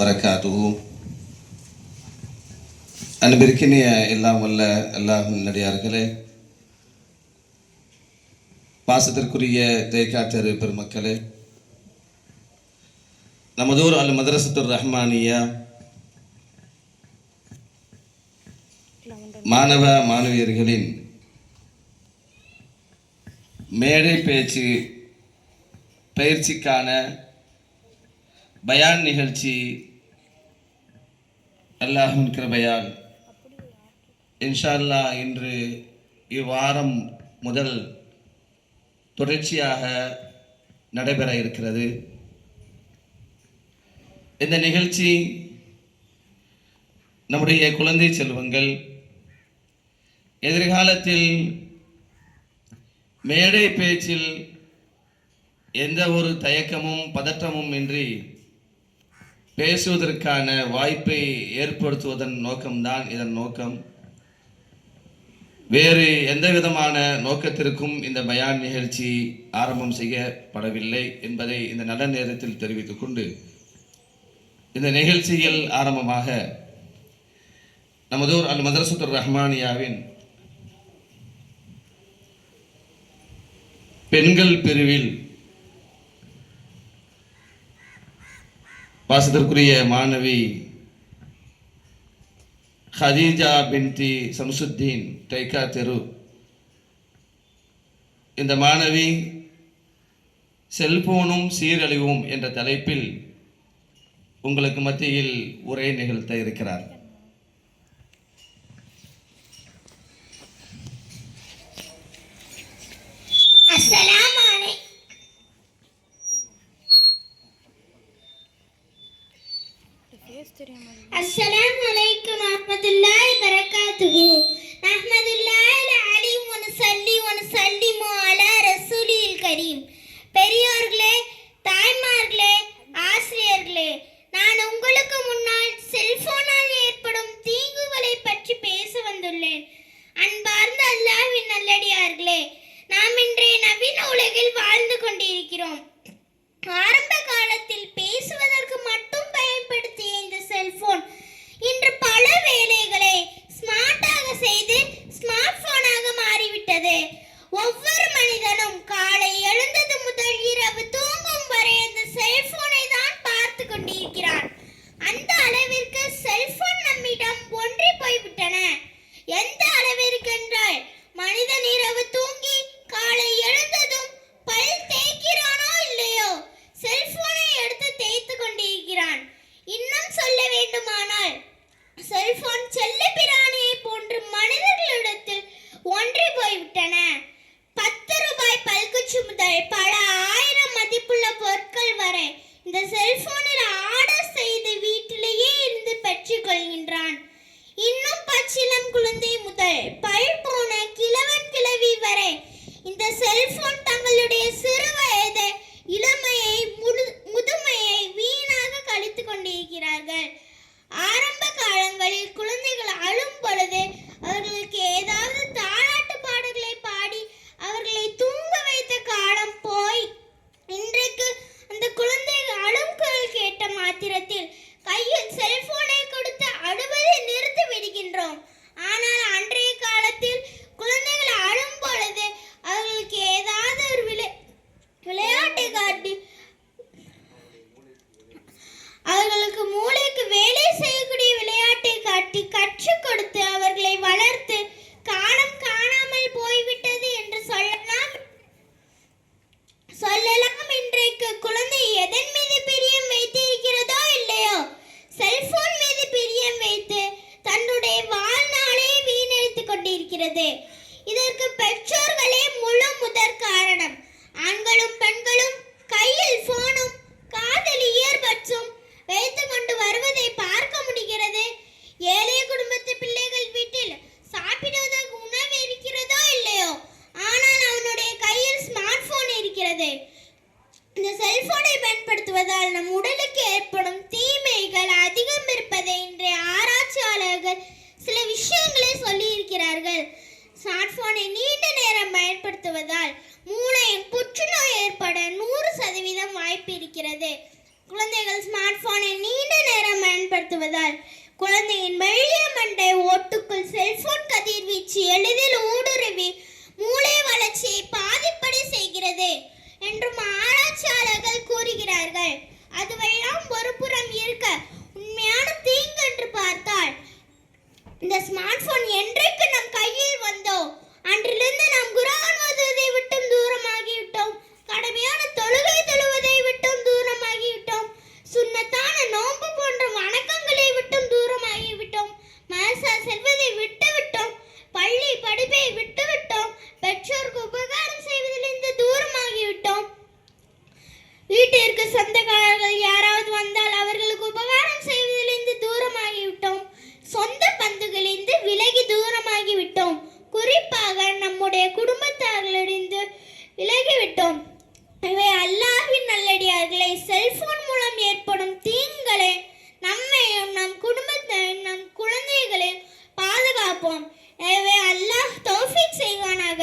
வபரகாத்துஹு. அன்பிற்கினிய எல்லாம் வல்ல அல்லாஹ்வின் நல்லடியார்களே, பாசத்திற்குரிய தேக்காத்தரு பெருமக்களே, நமதூர் அல் மதரசத்துர் ரஹ்மானியா மாணவ மாணவியர்களின் மேடை பேச்சு பயிற்சிக்கான பயான் நிகழ்ச்சி அல்லாஹ்வின் கிருபையால் இன்ஷா அல்லாஹ் இன்று இவ்வாரம் முதல் தொடர்ச்சியாக நடைபெற இருக்கிறது. இந்த நிகழ்ச்சி நம்முடைய குழந்தை செல்வங்கள் எதிர்காலத்தில் மேடை பேச்சில் எந்த ஒரு தயக்கமும் பதற்றமும் இன்றி பேசுவதற்கான வாய்ப்பை ஏற்படுத்துவதன் நோக்கம்தான் இதன் நோக்கம். வேறு எந்த விதமான நோக்கத்திற்கும் இந்த பயான் நிகழ்ச்சி ஆரம்பம் செய்யப்படவில்லை என்பதை இந்த நல்ல நேரத்தில் தெரிவித்துக் கொண்டு, இந்த நிகழ்ச்சியில் ஆரம்பமாக நமதூர் அல் மதரசத்துர் ரஹ்மானியாவின் பெண்கள் பிரிவில் பாசத்திற்குரிய மாணவி ஹதீஜா பின்தி சம்சுத்தீன் டைக்கா தெரு, இந்த மாணவி செல்போனும் சீரழிவும் என்ற தலைப்பில் உங்களுக்கு மத்தியில் உரை நிகழ்த்த இருக்கிறார். அஸ்ஸலாமு அலைக்கும் வரஹ்மத்துல்லாஹி வபரகாத்துஹு. நஹ்மதுல்லாஹி அலீம் வ நஸல்லி வ நஸல்லிமு அலா ரசூலில் கரீம். பெரியோர்களே, தாய்மார்களே, ஆசிரியர்களே, நான் உங்களுக்கு முன்னால் செல்போனால் ஏற்படும் தீங்குகளை பற்றி பேச வந்துள்ளேன். அன்பார்ந்த அல்லாஹ்வின் நல்லடியார்களே, நாம் இன்றைய நவீன உலகில் வாழ்ந்து கொண்டிருக்கிறோம். ஆரம்ப காலத்தில் பேசுவதற்கு மட்டும் பயன்படுத்திய இந்த செல்போன் இன்று பல வேலைகளை ஸ்மார்ட்டாக செய்து ஸ்மார்ட் போனாக மாறிவிட்டது. ஒவ்வொரு மனிதனும் காலை எழுந்தது முதல் இரவு தூங்கும் வரை அந்த செல்போனை தான் பார்த்து கொண்டிருக்கிறான். அந்த அளவிற்கு செல்போன் நம்மிடம் ஒன்றி போய்விட்டன. எந்த அளவிற்கு என்றால், மனிதன் இரவு தூங்கி காலை எழுந்ததும் பல் தேய்க்கிறானோ இல்லையோ, செல்போனை எடுத்து தேய்த்து கொண்டிருக்கிறான். இன்னும் சொல்ல வேண்டுமானால், செல்போன் செல்ல பிராணியை போன்று மனிதர்களிடத்தில் ஒன்றி போய்விட்டன. 10 ரூபாய் பல்குச்சி முதல் பல ஆயிரம் மதிப்புள்ள பொருட்கள் வரை இந்த செல்போனில் ஆர்டர் செய்து வீட்டிலேயே இருந்து பெற்றுக் கொள்கின்றான். இன்னும் பச்சிளம் குழந்தை முதல் பல் போன கிழவன் கிழவி வரை இந்த செல்போன் தங்களுடைய சிறு வயதை, இளமையை, முதுமையை வீணாக கழித்து கொண்டிருக்கிறார்கள். ஆரம்ப காலங்களில் குழந்தைகள் அழும் பொழுது அவர்களுக்கு ஏதாவது தாலாட்டு பாடல்களை பாடி அவர்களை தூங்க வைத்த காலம் போய், இன்றைக்கு அந்த குழந்தைகள் அழும் குரல் கேட்ட மாத்திரத்தில் கையில் செல்போனை கொடுத்து அழுவதை நிறுத்தி விடுகின்றோம். ஆனால் அன்றைய காலத்தில் குழந்தைகள் அழும் பொழுது அவர்களுக்கு ஏதாவது ஒரு விளையாட்டை காட்டி, அவர்களுக்கு மூளைக்கு வேலை செய்யக்கூடிய விளையாட்டை காட்டி கற்றுக் கொடுத்து அவர்களை வளர்த்து காலம் காணாமல் போய்விட்டது என்று சொல்லலாம். இன்றைக்கு குழந்தை எதன் மீது பிரியம் வைத்திருக்கிறதோ இல்லையோ, செல்போன் மீது பிரியம் வைத்து தன்னுடைய வாழ்நாளை வீணடித்துக் கொண்டிருக்கிறது. இதற்கு பெற்றோர்களே முழு முதற் காரணம். ஆண்களும் பெண்களும் கையில் போனும் காதில் இயர்பட்ஸும் வைத்து கொண்டு வருவதை பார்க்க முடிகிறது. ஏழை குடும்பத்து பிள்ளைகள் பயன்படுத்துவதால் குழந்தையின் மெல்லிய மண்டை ஓட்டுக்குள் செல்போன் கதிர்வீச்சு எளிதில் ஊடுருவி மூளை வளர்ச்சியை பாதிப்படை செய்கிறது என்றும் ஆராய்ச்சியாளர்கள் கூறுகிறார்கள். அதுவெல்லாம் ஒரு புறம் இருக்க, உண்மையான தீங்கு என்று பார்த்தால் இந்த ஸ்மார்ட் போன் என்றைக்கு நம் கையில் வந்தோ அன்றிலிருந்து நாம் குர்ஆன் ஓதுவதை விட்டும் தூரமாகிவிட்டோம். கடமையான தொழுகை தொழுவதை விட்டும் தூரமாகிவிட்டோம். சுன்னத்தான நோன்பு போன்ற வணக்கங்களை விட்டும் தூரமாகிவிட்டோம். மதரசா செல்வதை விட்டுவிட்டோம். பள்ளி படிப்பை விட்டுவிட்டோம். பெற்றோருக்கு உபகாரம் செய்வதிலிருந்து தூரமாகிவிட்டோம். வீட்டிற்கு சொந்தக்காரர்கள் யாராவது வந்தால் அவர்களுக்கு உபகாரம் செய்வதிலிருந்து தூரமாகிவிட்டோம். சொந்த பந்துகளிலிருந்து விலகி தூரமாகிவிட்டோம். குறிப்பாக நம்முடைய குடும்பத்தார்களிலிருந்து விலகிவிட்டோம். இவை அல்லாஹ்வின் நல்லடியார்களை செல்போன் மூலம் ஏற்படும் தீங்குகளை நம்மையும் நம் குடும்பத்தையும் நம் குழந்தைகளையும் பாதுகாப்போம். எனவே அல்லாஹ் தௌஃபீக் செய்வானாக.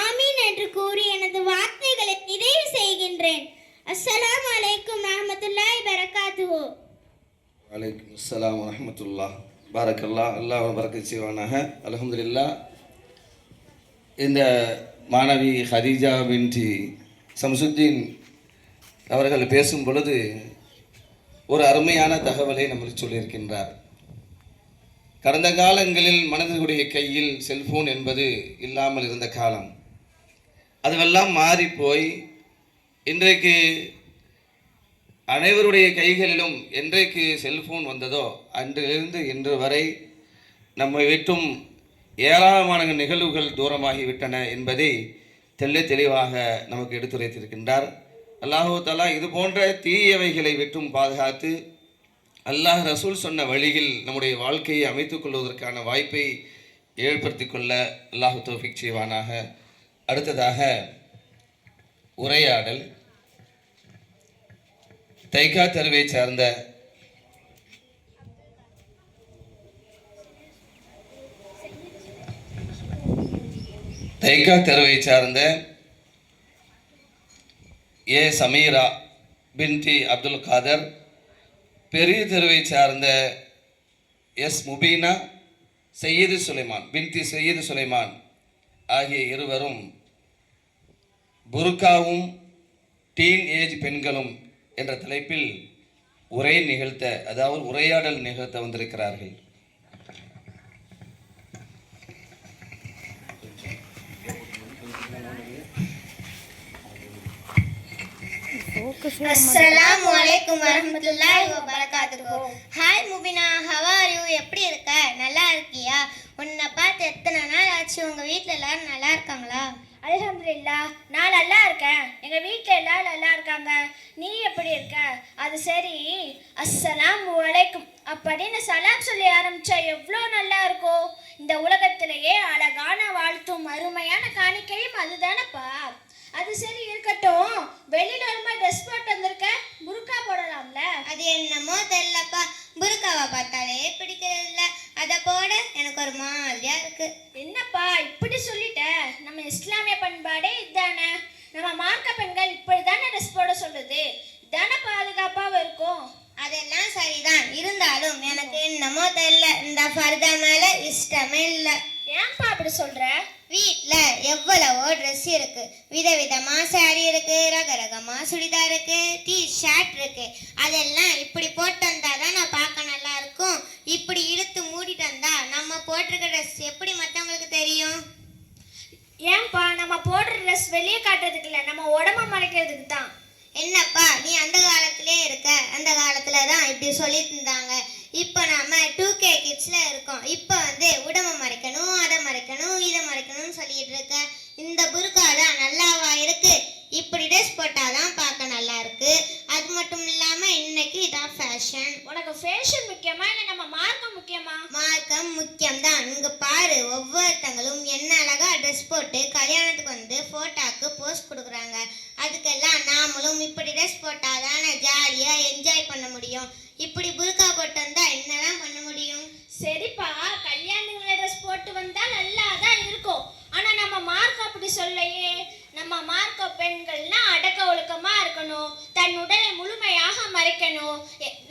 ஆமீன் என்று கூறி எனது வார்த்தைகளை நிறைவு செய்கின்றேன். அஸ்ஸலாமு அலைக்கும் ரஹ்மத்துல்லாஹி பரகாத்துஹு. வலைக்கும் அஸ்ஸலாம் வரஹ்மத்துல்லாஹ் பாரக்கல்லா. அல்லாஹ் பரக்கத் செய்வானாக. அல்ஹம்துலில்லாஹ். இந்த மாணவி ஹதீஜா பின்டி சம்சுத்தீன் அவர்கள் பேசும் பொழுது ஒரு அருமையான தகவலை நம்மளுக்கு சொல்லியிருக்கின்றார். கடந்த காலங்களில் மனிதர்களுடைய கையில் செல்போன் என்பது இல்லாமல் இருந்த காலம். அதுவெல்லாம் மாறிப்போய் இன்றைக்கு அனைவருடைய கைகளிலும் என்றைக்கு செல்போன் வந்ததோ அன்றிலிருந்து இன்று வரை நம்மை விட்டும் ஏராளமான நிகழ்வுகள் தூரமாகிவிட்டன என்பதை தெளிவாக நமக்கு எடுத்துரைத்திருக்கின்றார். அல்லாஹு தஆலா இது போன்ற தீயவைகளை விட்டும் பாதுகாத்து அல்லாஹ் ரசூல் சொன்ன வழியில் நம்முடைய வாழ்க்கையை அமைத்துக் கொள்வதற்கான வாய்ப்பை ஏற்படுத்தி கொள்ள அல்லாஹ் தௌஃபீக் செய்வானாக. அடுத்ததாக உரையாடல். தைக்கா தெருவை சார்ந்த ஏ சமீரா பின்டி அப்துல் காதர், பெரிய தெருவை சார்ந்த எஸ் முபீனா சையது சுலைமான் பின்டி சையது சுலைமான் ஆகிய இருவரும் புர்காவும் டீன் ஏஜ் பெண்களும் என்ற தலைப்பில் உரையாடல் நிகழ்த்த வந்திருக்கிறார்கள். அஸ்ஸலாமு அலைக்கும் வரஹ்மத்துல்லாஹி வபரகாத்துஹு. Hi Mubina, how are you? எப்படி இருக்க? நல்லா இருக்கியா? உன்னை பார்த்து எத்தனை நாள் ஆச்சு? உங்க வீட்டில் எல்லாரும் நல்லா இருக்காங்களா? அல்ஹம்துலில்லாஹ், நான் நல்லா இருக்கேன். எங்க வீட்டில் எல்லாரும் நல்லா இருக்காங்க. நீ எப்படி இருக்க? அது சரி, அஸ்ஸலாமு அலைக்கும் அப்படின்னு சலாம் சொல்லி ஆரம்பிச்சா எவ்வளோ நல்லா இருக்கும். இந்த உலகத்திலேயே அழகான வாழ்த்தும் அருமையான காணிக்கையும் அதுதானப்பா. அது சரி இருக்கட்டும், வெளியில வரும்போது ட்ரெஸ் போட்டு வந்திருக்க, புர்கா போடலாம்ல? அது என்னமோ தெரியலப்பா, புர்காவை பார்த்தாலே பிடிக்கிறது இல்லை. அதை போட எனக்கு ஒரு மாதிரியா இருக்கு. என்னப்பா இப்படி சொல்லிட்ட? நம்ம இஸ்லாமிய பண்பாடே இதுதானே. நம்ம மார்க்க பெண்கள் இப்படிதானே ட்ரெஸ் போட சொல்லுது. இதானே பாதுகாப்பாக இருக்கும். அதெல்லாம் சரிதான், இருந்தாலும் எனக்கு என்னமோ தெரியல, இந்த ஃபர்தா மேல இஷ்டமே இல்லை. ஏன்பா அப்படி சொல்ற? வீட்ல எவ்வளவோ ட்ரெஸ் இருக்கு, விதவிதமா சாரி இருக்கு, ரகரகமா சுடிதார் இருக்கு, டி ஷர்ட் இருக்கு. அதெல்லாம் இப்படி போட்டு வந்தாதான் நான் பார்க்க நல்லா இருக்கும். இப்படி இழுத்து மூடிட்டு வந்தா நம்ம போட்டிருக்க ட்ரெஸ் எப்படி மற்றவங்களுக்கு தெரியும்? ஏன்பா, நம்ம போடுற ட்ரெஸ் வெளியே காட்டுறதுக்கு இல்லை, நம்ம உடம்ப மறைக்கிறதுக்கு தான். என்னப்பா நீ அந்த காலத்திலே இருக்க? அந்த காலத்துல தான் இப்படி சொல்லிட்டு இருந்தாங்க. இப்போ நம்ம 2K கிட்ஸ்ல இருக்கோம். இப்போ உடம்ப மறைக்கணும், அதை மறைக்கணும், இதை மறைக்கணும்னு சொல்லிட்டு இருக்க. இந்த புர்கா தான் நல்லாவா இருக்கு? இப்படி ட்ரெஸ் போட்டாதான் பார்க்க நல்லா இருக்கு. அது மட்டும் இல்லாம இன்னைக்கு இதான் ஃபேஷன். உனக்கு ஃபேஷன் முக்கியமா இல்லை நம்ம மார்க்கம் முக்கியமா? மார்க்கம் முக்கியம்தான். இங்க பாரு, ஒவ்வொருத்தங்களும் என்ன அழகா ட்ரெஸ் போட்டு கல்யாணத்துக்கு போட்டோக்கு போஸ்ட் கொடுக்குறாங்க. அதுக்கெல்லாம் நாமளும் இப்படி ட்ரெஸ் போட்டாதானே ஜாலியா என்ஜாய் பண்ண முடியும். இப்படி புர்கா போட்டு வந்தா என்னதான் பண்ண முடியும்? சரிப்பா, கல்யாணங்களை ட்ரெஸ் போட்டு வந்தா நல்லா தான் இருக்கும். ஆனா நம்ம மார்க்கம் அப்படி சொல்லையே. நம்ம மார்க்க பெண்கள்னா அடக்க ஒழுக்கமா இருக்கணும், தன் உடலை முழுமையாக மறைக்கணும்,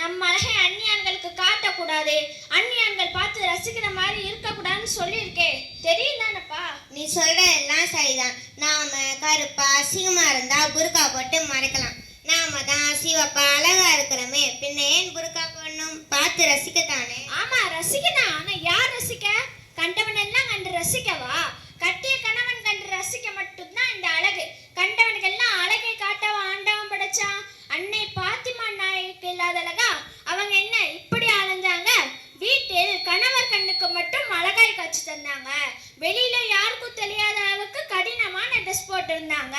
நம்ம அழகை அந்நியர்களுக்கு காட்ட கூடாது, அந்நியர்கள் பார்த்து ரசிக்கிற மாதிரி இருக்கக்கூடாதுன்னு சொல்லியிருக்கே, தெரியும் தானப்பா? நீ சொல்ற எல்லாம் சரிதான். நாம கருப்பா அசிங்கமா இருந்தா புர்கா போட்டு மறைக்கலாம். நாம தான் சிவப்பா அழகா இருக்கிறோமே, பின்ன ஏன் புர்கா போடணும்? பார்த்து ரசிக்கத்தானே. ஆமா ரசிக்கதான், ஆனா யார் ரசிக்க? கண்டவன் எல்லாம் கண்டு ரசிக்கவா? கட்டிய கணவன் கண்டு ரசிக்க மட்டும்தான் இந்த அழகு. கண்டவனுக்கெல்லாம் அழகை காட்டவா ஆண்டவன் படைச்சான்? அன்னை பாத்திமா நாய்க்கு இல்லாத அழகா? அவங்க என்ன இப்படி அலைஞ்சாங்க? வீட்டில் கணவர் கண்ணுக்கு மட்டும் அழகாய் காட்சி தந்தாங்க. வெளியில யாருக்கும் தெரியாத அளவுக்கு கடினமான ட்ரெஸ் போட்டு இருந்தாங்க.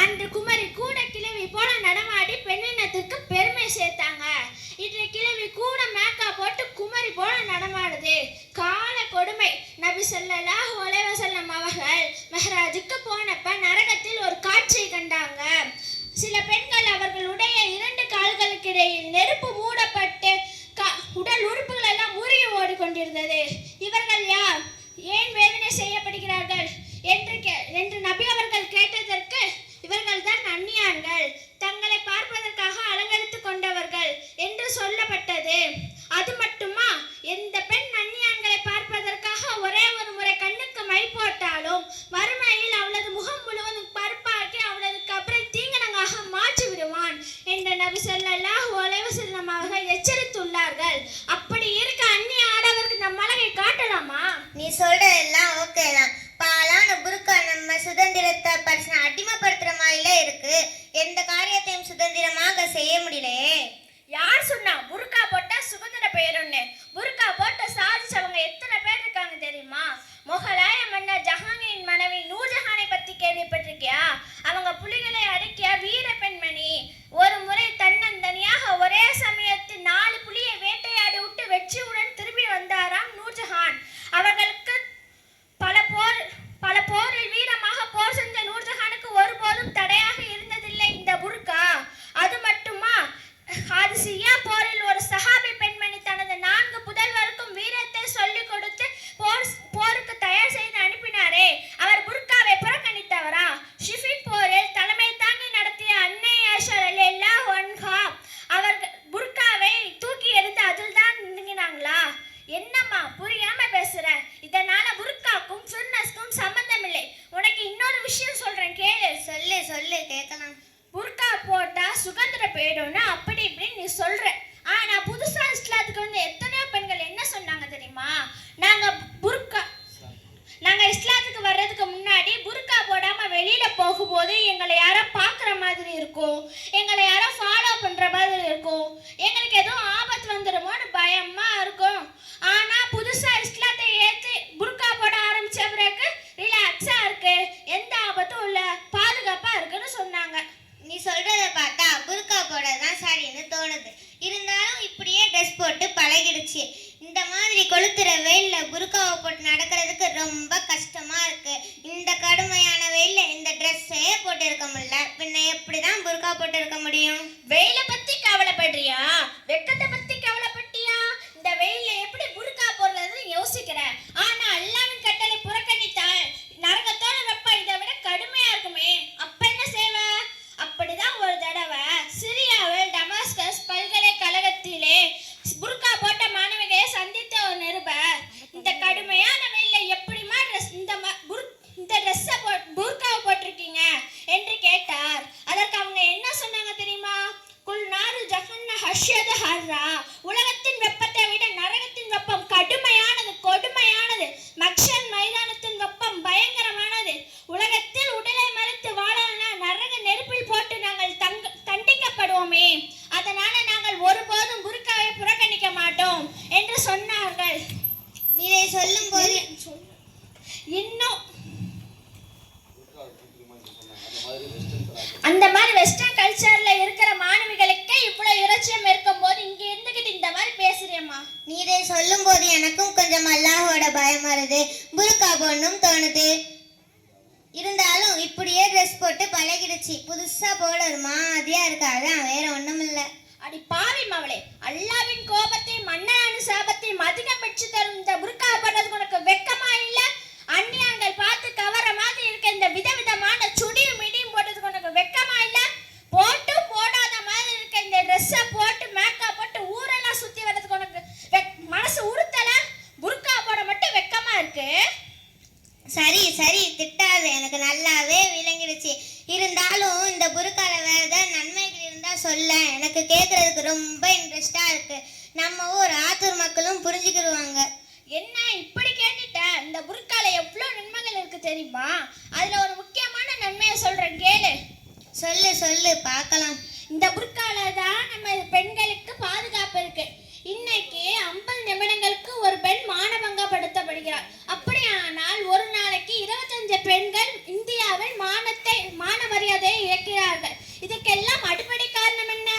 அன்று குமரி கூட கிழவி போல நடமாடி பெண்ணினத்திற்கு பெருமை சேர்த்தாங்க. இன்று கிழவி கூட மேக்கப் போட்டு குமரி போல நடமாடுது. கால கொடுமை. நபி ஸல்லல்லாஹு அலைஹி வஸல்லம் அவர்கள் மெஹராஜுக்கு போனப்ப நரகத்தில் ஒரு காட்சியை கண்டாங்க. சில பெண்கள் அவர்களுடைய 2 கால்களுக்கு இடையில் நெருப்பு மூடப்பட்டு உடல் உறுப்புகள் எல்லாம் உருகி ஓடிக்கொண்டிருந்தது. இவர்கள் யார்? ஏன் வேதனை செய்யப்படுகிறார்கள் என்று நபி அவர்கள் கேட்டதற்கு, இவர்கள் தான் அந்நியார்கள், தங்களை பார்ப்பதற்காக அலங்கரித்துக் கொண்டவர்கள் என்று சொல்லப்பட்டது. அது மட்டுமா? எந்த பெண் அந்நியான்களை பார்ப்பதற்காக ஒரே ஒரு முறை கண்ணுக்கு மை போட்டாலும் மறுமையில் அவளது முகம் முழுவதும் பருப்பாக்கி அவளது கபரை தீங்கனமாக மாற்றி விடுவான் என்று நபி ஸல்லல்லாஹு அலைஹி வஸல்லம் அவர்கள் எச்சரித்துள்ளார்கள். அப்படி இருக்க அந்நிய ஆடவருக்கு நம் அழகை காட்டலாமா? நீ சொல்ற எல்லாம் ஓகே தான். பாலான புர்கா நம்ம சுதந்திரத்தை அடிமைப்படுத்துற மாதிரில இருக்கு. எந்த காரியத்தையும் சுதந்திரமாக செய்ய முடியலையே. யார் சொன்னா புர்கா போட்டா சுதந்திர பெயருன்னு? புர்கா போட்ட சாதிச்சவங்க எத்தனை பேர் இருக்காங்க தெரியுமா? முகலாய மன்னர் ஜஹாங்கீரின் மனைவி நூர்ஜஹானை பத்தி கேள்விப்பட்டிருக்கியா? அவங்க புலிகளை அடக்கிய வீர பெண்மணி. ஒரு முறை தன்னந்தனியாக ஒரே சமயத்தில் 4 புலியை வேட்டையாடி விட்டு வெற்றியுடன் திரும்பி வந்தாராம் நூர்ஜஹான். அவர்களுக்கு பல போரில் வீரமாக போர் செஞ்ச நூர்ஜஹானுக்கு ஒருபோதும் தடையாக இருந்ததில்லை இந்த புர்கா. அது மட்டுமா? ஹாதிசியா போரில் ஒரு சஹாபி பெண்மணி தனது 4 புதல்வருக்கும் வீரத்தை சொல்லிக் கொடுத்து போருக்கு தயார் செய்து அனுப்பினாரே, அவர் புர்காவை புறக்கணித்தவரா? ஷிஃபின் போரில் தலைமை தாங்கி நடத்திய அன்னை ஆயிஷா ரலியல்லாஹு அன்ஹா அவர்கள் புர்காவை தூக்கி எடுத்து அதில் தான் நீங்கினாங்களா? என்னம்மா புரியாம பேசுற? இதனால புர்காக்கும் ஃபிர்னஸ்க்கும் சம்பந்தம் இல்லை. உனக்கு இன்னொரு விஷயம் சொல்றேன் கேளு. சொல்லு கேட்கலாம். புர்கா போட்டா சுதந்திர போயிடும்னா அப்படி இப்படி நீ சொல்ற. ஆனா புதுசா இஸ்லாத்துக்கு வந்து எத்தனையோ பெண்கள் என்ன சொன்னாங்க தெரியுமா? நாங்க இஸ்லாத்துக்கு வர்றதுக்கு முன்னாடி புர்கா போடாம வெளியில போகும்போது எங்களை யாரோ பாக்குற மாதிரி இருக்கும், எங்களை யாரோ ஃபாலோ பண்ற மாதிரி இருக்கும், எங்களுக்கு எதுவும் ஆபத்து வந்துடுமோன்னு பயமா இருக்கும். ஆனா புதுசா இஸ்லாத்தை ஏத்து புர்கா போட ஆரம்பிச்ச பிறகு ரிலாக்ஸா இருக்கு, எந்த ஆபத்தும் இல்ல, பாதுகாப்பா இருக்குன்னு சொன்னாங்க. நீ சொல்றத பார்த்தா புர்கா போடதான் சரின்னு தோணுது. இருந்தாலும் இப்படியே ட்ரெஸ் போட்டு பழகிடுச்சு. இந்த மாதிரி கொளுத்துற வெயில்ல புர்காவை போட்டு நடக்கிறதுக்கு ரொம்ப கஷ்டமா இருக்கு. இந்த கடுமையான வெயில்ல இந்த ட்ரெஸ்ஸே போட்டு இருக்க முடியல, பின்ன எப்படிதான் புர்கா போட்டு இருக்க முடியும்? வெயில பத்தி கவலைப்படுறியா? வெக்கத்தை பத்தி கவலைப்பட்டியா? இந்த வெயில எப்படி புர்கா போடுறதுன்னு யோசிக்கிற. ஆனா அல்லாஹ்வின் கட்டளை புறக்கணித்தால் நரகத்தோட வெப்பம் இதை விட கடுமையா இருக்குமே, அப்ப என்ன செய்வ? அப்படிதான் ஒரு தடவை சிரியாவில் டமாஸ்கஸ் பல்கலைக்கழகத்திலே புர்கா போட்ட மாணவிகளை சந்தித்த ஒரு நிருபர், இந்த கடுமையான வெயில்ல எப்படிமா இந்த ட்ரெஸ்ஸை புர்காவை போட்டிருக்கீங்க என்று கேட்டார். அதற்கு அவங்க என்ன சொன்னாங்க தெரியுமா? குல் நாரு ஜஹன்ன ஹஷ்யது ஹர்ரா, உலகத்தின் வெப்பத்தை விட நரகத்தின் வெப்பம் கடுமையானது, கொடுமையானது. மக்ஷர் மைதானத்தின் வெப்பம் பயங்கரமானது. உலகத்தில் உடலை மறைத்து வாழனா நரக நெருப்பில் போட்டு நாங்கள் தண்டிக்கப்படுவோமே, அதனால நாங்கள் ஒருபோதும் புர்காவை புறக்கணிக்க மாட்டோம் என்று சொன்னார்கள். நீ சொல்லும் போது இன்னும் அந்த மாதிரி வெஸ்டர்ன் கல்ச்சர்ல இருக்கிற மாணவிகளுக்கு இவ்வளவு இறைச்சியம் இருக்கும் போது இங்க இருந்துகிட்டு இந்த மாதிரி பேசுறியம்மா? நீ இதை சொல்லும் போது எனக்கும் கொஞ்சம் அல்லாஹோட பயம் வருது, புர்கா போடணும் தோணுது. இருந்தாலும் இப்படியே ட்ரெஸ் போட்டு பழகிடுச்சு, புதுசா போட ஒரு மாதிரியா இருக்கு, அதான் வேற ஒண்ணும் இல்ல. அடி பாவி மவளே, அல்லாஹ்வின் கோபத்தை மன்னரான சாபத்தை மதினம் பெற்று தரும் இந்த புர்கா போடுறதுக்கு உனக்கு வெக்கமா இல்ல? அந்நியர்கள் பார்த்து கவர மாதிரி இருக்க இந்த விதவிதமான சுடியும் மிடியும் போட்டதுக்கு உனக்கு வெக்கமா இல்ல? போட்டும் போடாத மாதிரி இருக்க இந்த ட்ரெஸ்ஸை போட்டு மேக்கப் போட்டு ஊரெல்லாம் சுத்தி வர்றதுக்கு உனக்கு நம்ம ஊர் ஆத்தூர் மக்களும் புரிஞ்சுக்கிடுவாங்க. என்ன இப்படி கேட்டுட்ட? இந்த புர்கால எவ்வளோ நன்மைகள் இருக்கு தெரியுமா? அதுல ஒரு முக்கியமான நன்மையை சொல்றேன், கேளு. சொல்லு சொல்லு பார்க்கலாம். இந்த புர்கால தான் நம்ம பெண்களுக்கு பாதுகாப்பு இருக்கு. இன்னைக்கு 50 நிமிடங்களுக்கு ஒரு பெண் மானபங்கப்படுத்தப்படுகிறார். அப்படியானால் ஒரு நாளைக்கு 25 பெண்கள் இந்தியாவில் மான மரியாதையை இழக்கிறார்கள். இதுக்கெல்லாம் அடிப்படை காரணம் என்ன?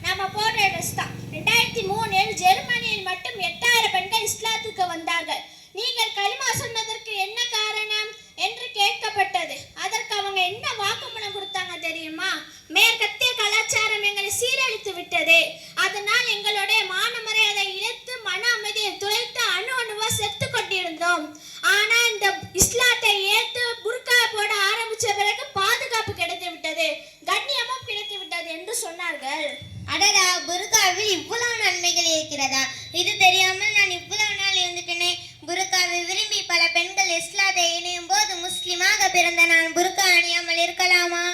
நம்ம போடுற ட்ரெஸ் தான். 2003 ஜெர்மனியில் மட்டும் 8000 பெண்கள் இஸ்லாத்துக்கு வந்தார்கள். நீங்கள் களிமா சொன்னதற்கு என்ன காரணம் என்று கேட்கப்பட்டது. அதற்கு அவங்க என்ன வாக்குமூலம் கொடுத்தாங்க தெரியுமா? மேற்கத்திய கலாச்சாரம் எங்களை சீரழித்து விட்டது. அதனால் எங்களுடைய மான மரியாதை இழத்து மன அமைதியை துளைத்து அணுவா செத்து கொண்டிருந்தோம். ஆனா இந்த இஸ்லாத்தை ஏற்று புர்கா போட ஆரம்பிச்ச பிறகு பாதுகாப்பு கிடைத்து விட்டது, கண்ணியமும் கிடைத்து விட்டது என்று சொன்னார்கள். அடடா, புர்காவில் இவ்வளவு நன்மைகள் இருக்கிறதா? இது தெரியாமல் நான் இவ்வளவு நாள் இருந்துட்டேனே. புர்காவை விரும்பி பல பெண்கள் இஸ்லாத்தை இணையும் போது முஸ்லிமாக பிறந்த நான் புர்கா அணியாமல் இருக்கலாமா?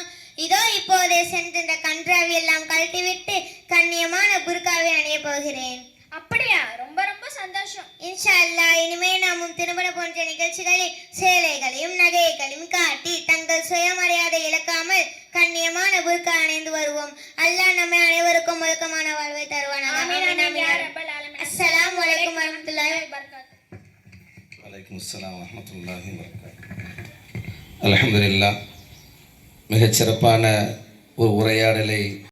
இதோ இப்போதே சென்று இந்த கன்றாவி எல்லாம் கழட்டிவிட்டு கண்ணியமான புர்காவை அணிய போகிறேன். அப்படியா? ரொம்ப ரொம்ப சந்தோஷம். இன்ஷா அல்லாஹ் இனிமே நாமும் திருமண போன்ற நிகழ்ச்சிகளில் சேலைகளையும் நகைகளையும் காட்டி தங்கள் சுயமரியாதை இழக்காமல் கண்ணியமான புர்கா அணிந்து வருவோம். அல்லாஹ் நம்ம அனைவருக்கும் ஒழுக்கமான வாழ்வை தருவானாக. அஸ்ஸலாமு அலைக்கும் வரஹ்மத்துல்லாஹி வபரகாத்துஹு. வலைக்கும் அஸ்ஸலாம் வரஹ்மத்துல்லாஹி வபரகாத்துஹு. அல்ஹம்துலில்லாஹ், மிகச் சிறப்பான ஒரு உரையாடலை